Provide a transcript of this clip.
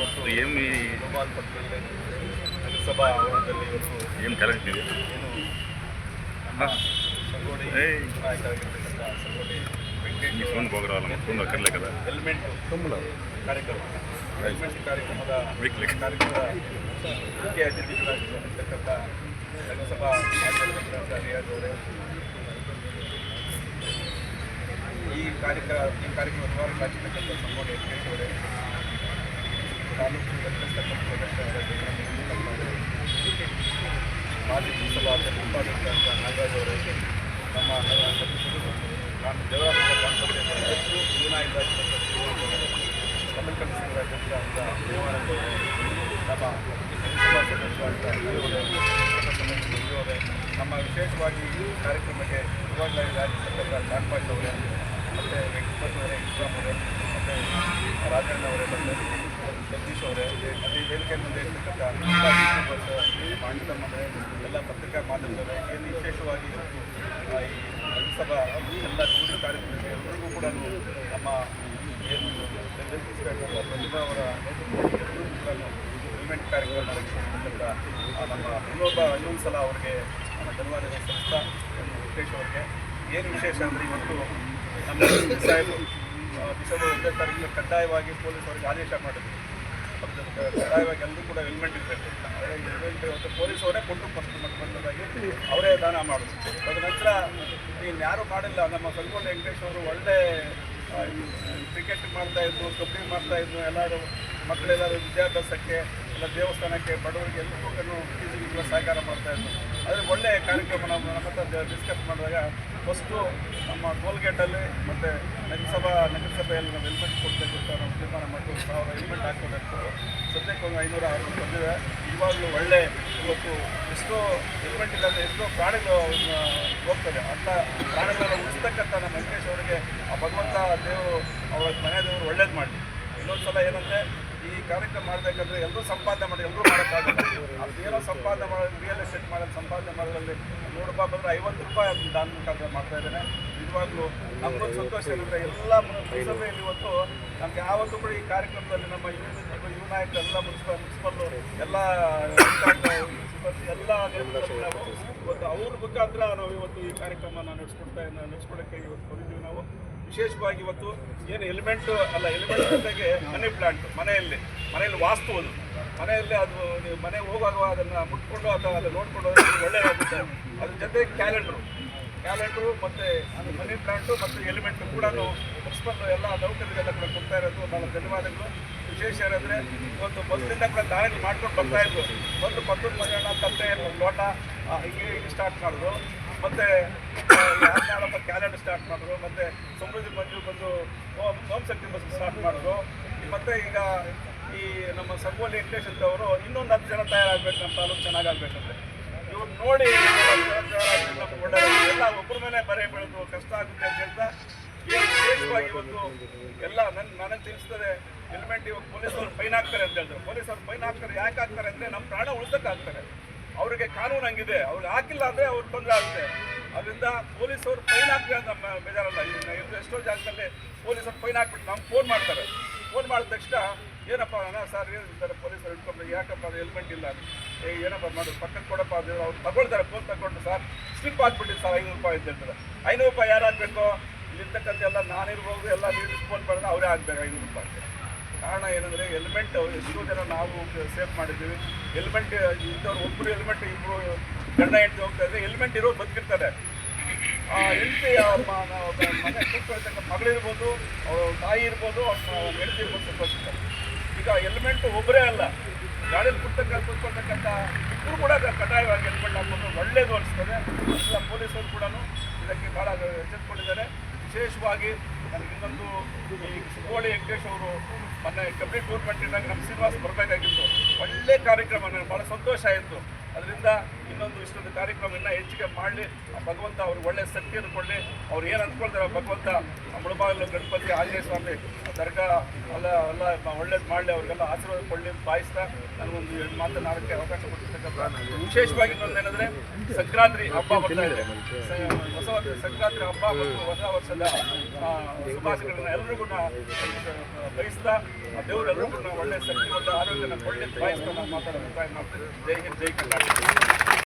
ಇವತ್ತು ಗೋಪಾಲ್ ಪಟ್ಟಣದಲ್ಲಿ ನಗರಸಭಾ ಆವರಣದಲ್ಲಿ ಇವತ್ತು ಏನು ಕರೆಕ್ಟ್ ಇದೆ ಏನು ನಮ್ಮ ಸಂಗೋಡಿ ನಾಯಕರಾಗಿರ್ತಕ್ಕಂಥ ಸಂಗೋಡಿ ವೆಂಕಟೇಶ್ ಫೋನ್ ಹೋಗ್ರಲ್ಲ ಮತ್ತೊಂದು ಕರ್ಲೇಕದ ಹೆಲ್ಮೆಟ್ ಕಾರ್ಯಕ್ರಮ ಹೆಲ್ಮೆಟ್ ಕಾರ್ಯಕ್ರಮದ ಮುಖ್ಯ ಅತಿಥಿಗಳಾಗಿರ್ತಕ್ಕಂಥ ನಗರಸಭಾ ಮಾಜಿ ರಿಯಾಜ್ ಅವರೇ, ಈ ಕಾರ್ಯಕ್ರಮ ದ್ವಾರಕಾಗಿರ್ತಕ್ಕಂಥ ಸಂಗೋಡಿ ವೆಂಕಟೇಶ್ ಅವರೇ, ತಾಲೂಕು ಮಾಜಿ ಪುರಸಭಾ ಉಪಾಧ್ಯಕ್ಷ ನಾಗರಾಜ್ ಅವರೇ, ನಮ್ಮ ನಾನು ದೇವರಾಜ ಹೆಚ್ಚು ಯುವನಾಯಕರಾಗಿರ್ತಕ್ಕಂಥ ತಮಿಳ್ಕಂಡ ಸಂಘರಾಜ್ಯದ ದೇವಾನಂದ ಅವರೇ, ನಮ್ಮ ನಗರಸಭಾ ಸದಸ್ಯರಾಗಿರ್ತಕ್ಕಂಥ ನಮ್ಮ ವಿಶೇಷವಾಗಿ ಈ ಕಾರ್ಯಕ್ರಮಕ್ಕೆ ಇವಾಗಲಾಗಿರ್ತಕ್ಕಂಥ ಚಾನ್ಪಾಟ್ ಅವರೇ, ಮತ್ತು ವೆಂಕಟೇಶ್ ಅವರೇ, ಇಸ್ಲಾಂ ಅವರೇ, ಮತ್ತು ರಾಜಣ್ಣ ಅವರೇ, ಮತ್ತು ಜಗದೀಶ್ ಅವರೇ, ಮತ್ತು ಈ ವೇದಿಕೆ ಮುಂದೆ ಇರ್ತಕ್ಕಂಥ ಮಾಧ್ಯಮವರೇ, ಎಲ್ಲ ಪತ್ರಿಕಾ ಮಾಧ್ಯಮದವರೇ, ಏನು ವಿಶೇಷವಾಗಿ ಈ ನಗರಸಭಾ ಎಲ್ಲ ಕೂಡಿ ಕಾರ್ಯಕ್ರಮಕ್ಕೆ ಎಲ್ಲರಿಗೂ ಕೂಡ ನಮ್ಮ ಏನು ಪ್ರತಿಭಾ ಅವರ ನೇತೃತ್ವದಲ್ಲಿ ಕೂಡ ಹೆಲ್ಮೆಟ್ ಕಾರ್ಯಕ್ರಮ ನಡೆಸಿರ್ತಕ್ಕಂಥ ನಮ್ಮ ಇನ್ನೊಂದು ಸಲ ಅವರಿಗೆ ನಮ್ಮ ಧನ್ಯವಾದಗಳು ಸಲ್ಲಿಸ್ತಾ ವೆಂಕಟೇಶ್ ಅವರಿಗೆ. ಏನು ವಿಶೇಷ ಅಂದರೆ ಇವತ್ತು ನಮ್ಮ ಸಾಹೇಬರು ಡಿಸೆಂಬರ್ 1ನೇ ತಾರೀಕಿಗೆ ಕಡ್ಡಾಯವಾಗಿ ಪೊಲೀಸ್ ಅವರಿಗೆ ಆದೇಶ ಮಾಡಿದ್ರು, ಕಡ್ಡಾಯವಾಗಿ ಎಲ್ಲರೂ ಕೂಡ ಹೆಲ್ಮೆಟ್ ಇರಬೇಕು. ಹೆಲ್ಮೆಟ್ ಇವತ್ತು ಪೊಲೀಸ್ ಅವರೇ ಕೊಟ್ಟು ಫಸ್ಟ್ ಬಂದಾಗಿ ಅವರೇ ದಾನ ಮಾಡೋದು. ಅದ ನಂತರ ಇನ್ಯಾರೂ ಮಾಡಿಲ್ಲ. ನಮ್ಮ ಸಂಗೋಡಿ ವೆಂಕಟೇಶ್ ಅವರು ಒಳ್ಳೆ ಕ್ರಿಕೆಟ್ ಮಾಡ್ತಾಯಿದ್ರು, ಕಬಡ್ಡಿ ಮಾಡ್ತಾಯಿದ್ರು, ಎಲ್ಲರೂ ಮಕ್ಕಳೆಲ್ಲರೂ ವಿದ್ಯಾಭ್ಯಾಸಕ್ಕೆ ಎಲ್ಲ ದೇವಸ್ಥಾನಕ್ಕೆ ಬಡವರಿಗೆ ಎಲ್ಲರಿಗೂ ಫೀಸಿಗೆ ಸಹಕಾರ ಮಾಡ್ತಾಯಿದ್ರು. ಆದರೆ ಒಳ್ಳೆಯ ಕಾರ್ಯಕ್ರಮ ನಮ್ಮ ಹತ್ರ ಡಿಸ್ಕಸ್ ಮಾಡಿದಾಗ ಫಸ್ಟು ನಮ್ಮ ಟೋಲ್ಗೇಟಲ್ಲಿ ಮತ್ತು ನಗರಸಭೆಯಲ್ಲಿ ನಾವು ಹೆಲ್ಮೆಟ್ ಕೊಡಬೇಕು ಅಂತ ನಾವು ತೀರ್ಮಾನ ಮಾಡಿ 1000 ಹೆಲ್ಮೆಟ್ ಹಾಕೋಬೇಕು. ಸದ್ಯಕ್ಕೆ ಒಂದು 500-600 ಬಂದಿದೆ. ಇವಾಗಲೂ ಒಳ್ಳೆ ಇವತ್ತು ಎಷ್ಟೋ ಹೆಲ್ಮೆಟ್ ಇಲ್ಲಾಂದರೆ ಎಷ್ಟೋ ಪ್ರಾಣಿಗಳು ಹೋಗ್ತದೆ. ಅಂಥ ಪ್ರಾಣಿಗಳನ್ನು ಉಳಿಸ್ತಕ್ಕಂಥ ನಮ್ಮ ವೆಂಕಟೇಶ್ ಅವರಿಗೆ ಆ ಭಗವಂತ ದೇವರು ಅವರ ಮನೆ ದೇವರು ಒಳ್ಳೇದು ಮಾಡಲಿ. ಇನ್ನೊಂದು ಸಲ ಏನಂದರೆ ಈ ಕಾರ್ಯಕ್ರಮ ಮಾಡಬೇಕಂದ್ರೆ ಎಲ್ಲರೂ ಸಂಪಾದನೆ ಮಾಡಿ ಎಲ್ಲರೂ ಮಾಡೋಕ್ಕಾಗಲ್ಲ. ಅದೇನೋ ಸಂಪಾದನೆ ಮಾಡೋದು ರಿಯಲ್ ಎಸ್ಟೇಟ್ ಮಾಡೋದು ಸಂಪಾದನೆ ಮಾಡೋದ್ರಲ್ಲಿ 100 ರೂಪಾಯಿ ಬಂದರೆ 50 ರೂಪಾಯಿ ದಾನ ಮುಖಾಂತರ ಮಾಡ್ತಾ ಇದ್ದೇನೆ. ನಿಜವಾಗ್ಲೂ ನಮಗೊಂದು ಸಂತೋಷ ಏನಂದರೆ ಎಲ್ಲ ನಗರಸಭೆಯಲ್ಲಿ ಇವತ್ತು ನಮ್ಗೆ ಯಾವತ್ತೂ ಕೂಡ ಈ ಕಾರ್ಯಕ್ರಮದಲ್ಲಿ ನಮ್ಮ ಯುವ ನಾಯಕರು ಎಲ್ಲ ಮುನ್ಸಿಪಲ್ಲು ಎಲ್ಲ ಎಲ್ಲ ಇವತ್ತು ಅವ್ರ ಮುಖಾಂತರ ನಾವು ಇವತ್ತು ಈ ಕಾರ್ಯಕ್ರಮನ ನಡೆಸ್ಕೊಡೋಕ್ಕೆ ಇವತ್ತು ಬಂದಿದ್ದೀವಿ. ನಾವು ವಿಶೇಷವಾಗಿ ಇವತ್ತು ಏನು ಹೆಲ್ಮೆಟ್ ಜೊತೆಗೆ ಮನಿ ಪ್ಲಾಂಟ್ ಮನೆಯಲ್ಲಿ ವಾಸ್ತುವುದು ಮನೆಯಲ್ಲಿ ಅದು ನೀವು ಮನೆಗೆ ಹೋಗುವಾಗ ಅದನ್ನು ಮುಟ್ಕೊಂಡು ಅಥವಾ ಅದನ್ನು ನೋಡಿಕೊಂಡು ಒಳ್ಳೆಯದಾಗುತ್ತೆ. ಅದ್ರ ಜೊತೆಗೆ ಕ್ಯಾಲೆಂಡ್ರು ಮತ್ತು ಮನಿ ಪ್ಲಾಂಟು ಮತ್ತು ಹೆಲ್ಮೆಟ್ಟು ಕೂಡ ಮುನ್ಸಿಪಲ್ ಎಲ್ಲ ನೌಕರರಿಗೆಲ್ಲ ಕೂಡ ಕೊಡ್ತಾ ಇರೋದು ನಾವು ಧನ್ಯವಾದಗಳು. ವಿಶೇಷ ಏನಂದರೆ ಇವತ್ತು ಮೊದಲಿಂದ ಕೂಡ ದಾಳಿಗಳು ಮಾಡ್ಕೊಂಡು ಬರ್ತಾಯಿದ್ರು. ಒಂದು ಪತ್ತೂರು ಮಗನ ತಟ್ಟೆ ಲೋಟ ಹೀಗೆ ಸ್ಟಾರ್ಟ್ ಮಾಡಿದ್ರು, ಮತ್ತು ಯಾರಪ್ಪ ಕ್ಯಾಲೆಂಡರ್ ಸ್ಟಾರ್ಟ್ ಮಾಡಿದ್ರು, ಮತ್ತು ಸಮೃದ್ಧಿ ಮಂಜು ಬಂದು ಹೋಮ್ ಶಕ್ತಿ ಬಸ್ ಸ್ಟಾರ್ಟ್ ಮಾಡಿದ್ರು. ಮತ್ತು ಈಗ ಈ ನಮ್ಮ ಸಂಗೋಡಿ ವೆಂಕಟೇಶ್ ಅಂತವರು ಇನ್ನೊಂದು 10 ಜನ ತಯಾರಾಗಬೇಕು, ನಮ್ಮ ತಾಲೂಕು ಚೆನ್ನಾಗಾಗಬೇಕಂದ್ರೆ ಇವ್ರು ನೋಡಿ ನಮ್ಗೆ ಒಳ್ಳೆ ಎಲ್ಲ ಒಬ್ಬರ ಮೇಲೆ ಬರೆ ಬೆಳೆದು ಕಷ್ಟ ಆಗುತ್ತೆ ಅಂತ ಹೇಳ್ತಾ ಏನು ವಿಶೇಷವಾಗಿ ಇವತ್ತು ಎಲ್ಲ ನನಗೆ ತಿಳಿಸ್ತದೆ. ಹೆಲ್ಮೆಟ್ ಇವಾಗ ಪೊಲೀಸರು ಫೈನ್ ಹಾಕ್ತಾರೆ ಅಂತ ಹೇಳ್ತಾರೆ. ಪೊಲೀಸರು ಫೈನ್ ಹಾಕ್ತಾರೆ, ಯಾಕೆ ಹಾಕ್ತಾರೆ ಅಂದರೆ ನಮ್ಮ ಪ್ರಾಣ ಉಳಿಸೋಕೆ ಹಾಕ್ತಾರೆ. ಅವ್ರಿಗೆ ಕಾನೂನು ಹಂಗಿದೆ, ಅವ್ರಿಗೆ ಹಾಕಿಲ್ಲ ಅಂದರೆ ಅವ್ರಿಗೆ ತೊಂದರೆ ಆಗುತ್ತೆ. ಅದರಿಂದ ಪೊಲೀಸರು ಫೈನ್ ಹಾಕ್ತಾರೆ ಅಂತ ನಮ್ಮ ಬೇಜಾರಲ್ಲ. ಎಷ್ಟೋ ಜಾಗದಲ್ಲಿ ಪೊಲೀಸರು ಫೈನ್ ಹಾಕ್ಬಿಟ್ಟು ನಮ್ಗೆ ಫೋನ್ ಮಾಡ್ತಾರೆ. ಫೋನ್ ಮಾಡಿದ ತಕ್ಷಣ ಏನಪ್ಪ ಸರ್ ಏನಿರ್ತಾರೆ ಪೊಲೀಸರು ಇಟ್ಕೊಂಡು ಯಾಕಪ್ಪ ಅದು ಹೆಲ್ಮೆಟ್ ಇಲ್ಲ ಏನಪ್ಪ ಮಾಡೋದು ಪಕ್ಕಕ್ಕೆ ಕೊಡಪ್ಪ ಅದು ಅವ್ರು ತಗೊಳ್ತಾರೆ. ಫೋನ್ ತಗೊಂಡು ಸರ್ ಸ್ಲಿಪ್ ಹಾಕ್ಬಿಟ್ಟಿದ್ದು ಸರ್ 500 ರೂಪಾಯಿ ಅಂತ ಹೇಳ್ತಾರೆ. 500 ರೂಪಾಯಿ ಯಾರು ಹಾಕಬೇಕು? ಇಲ್ಲಿರ್ತಕ್ಕಂಥ ಎಲ್ಲ ನಾನಿರ್ಬೋದು ಎಲ್ಲ ನೀವು ಫೋನ್ ಮಾಡಿದ್ರೆ ಅವರೇ ಆಗಬೇಕು 500 ರೂಪಾಯಿ. ಕಾರಣ ಏನಂದರೆ ಹೆಲ್ಮೆಟ್ ಎಷ್ಟೋ ಜನ ನಾವು ಸೇಫ್ ಮಾಡಿದ್ದೀವಿ. ಹೆಲ್ಮೆಟ್ ಇದ್ದವ್ರು ಒಬ್ಬರು ಹೆಲ್ಮೆಟ್ ಇಬ್ಬರು ಗಂಡ ಹೆಂಡತಿ ಹೋಗ್ತಾ ಇದ್ದರೆ ಹೆಲ್ಮೆಟ್ ಇರೋರು ಬದುಕಿರ್ತಾರೆ. ಹೆಂಡತಿ ಮನೆ ಕೂತ್ಕೊಳ್ತಕ್ಕ ಮಗಳಿರ್ಬೋದು, ಅವ್ರ ತಾಯಿ ಇರ್ಬೋದು, ಹೆಂಡತಿ ಇರ್ಬೋದು ಬದುಕಿರ್ತಾರೆ. ಈಗ ಹೆಲ್ಮೆಟ್ ಒಬ್ಬರೇ ಅಲ್ಲ, ಗಾಡಿಯಲ್ಲಿ ಕೂತ್ಕೊಳ್ತಕ್ಕಂಥ ಇಬ್ಬರು ಕೂಡ ಕಡ್ಡಾಯವಾಗಿ ಹೆಲ್ಮೆಟ್ ಹಾಕ್ಕೊಂಡು ಒಳ್ಳೇದು ಅನಿಸ್ತದೆ. ಎಲ್ಲ ಪೊಲೀಸರು ಕೂಡ ಇದಕ್ಕೆ ಭಾಳ ಎಚ್ಚೆತ್ಕೊಂಡಿದ್ದಾರೆ. ವಿಶೇಷವಾಗಿ ನನಗೆ ಇನ್ನೊಂದು ಈ ಸಂಗೋಡಿ ವೆಂಕಟೇಶ್ ಅವರು ಮೊನ್ನೆ ಕಬಡ್ಡಿ ಟೂರ್ನಮೆಂಟಿನಾಗ ನಮ್ಮ ಶ್ರೀನಿವಾಸ್ ಬರಬೇಕಾಗಿತ್ತು. ಒಳ್ಳೆ ಕಾರ್ಯಕ್ರಮ, ನನಗೆ ಭಾಳ ಸಂತೋಷ ಆಯಿತು. ಅದರಿಂದ ಇನ್ನೊಂದು ಇಷ್ಟೊಂದು ಕಾರ್ಯಕ್ರಮ ಇನ್ನೂ ಹೆಚ್ಚಿಗೆ ಮಾಡಲಿ, ಭಗವಂತ ಅವ್ರಿಗೆ ಒಳ್ಳೆಯ ಶಕ್ತಿಯನ್ನು ಕೊಡಲಿ. ಅವ್ರು ಏನು ಅಂದ್ಕೊಳ್ತಾರೆ ಭಗವಂತ ಮುಳಬಾಗಿಲು ಗಣಪತಿ ಆಂಜನೇಯ ಸ್ವಾಮಿ ದರ್ಗಾ ಎಲ್ಲ ಒಳ್ಳೇದು ಮಾಡಲಿ, ಅವ್ರಿಗೆಲ್ಲ ಆಶೀರ್ವಾದ ಕೊಡಲಿ ಅಂತ ಭಾವಿಸ್ತಾ ನನಗೊಂದು 2 ಮಾತನಾಡೋಕ್ಕೆ ಅವಕಾಶ ಕೊಟ್ಟಿರ್ತಕ್ಕಂಥ ವಿಶೇಷವಾಗಿ ಇನ್ನೊಂದೇನೆಂದರೆ ಸಂಕ್ರಾಂತಿ ಹಬ್ಬ ಬರ್ತಾ ಇದೆ. ಹೊಸ ಸಂಕ್ರಾಂತಿ ಹಬ್ಬ ಮತ್ತು ಹೊಸ ವರ್ಷದ ಶುಭಾಶಯಗಳನ್ನ ಎಲ್ರಿಗೂ ಬಯಸ್ತಾ ದೇವರೆಲ್ಲರಿಗೂ ಒಳ್ಳೆಯ ಶಕ್ತಿ ಮತ್ತು ಆರೋಗ್ಯನ ಕೊಡಲಿ ಅಂತ ಭಾವಿಸ್ತಾ ನಾನು ಮಾತಾಡೋದು ಟ್ರೈ ಮಾಡ್ತೀನಿ. ಜೈ ಹಿಂದ್, ಜೈ ಕರ್ನಾಟಕ.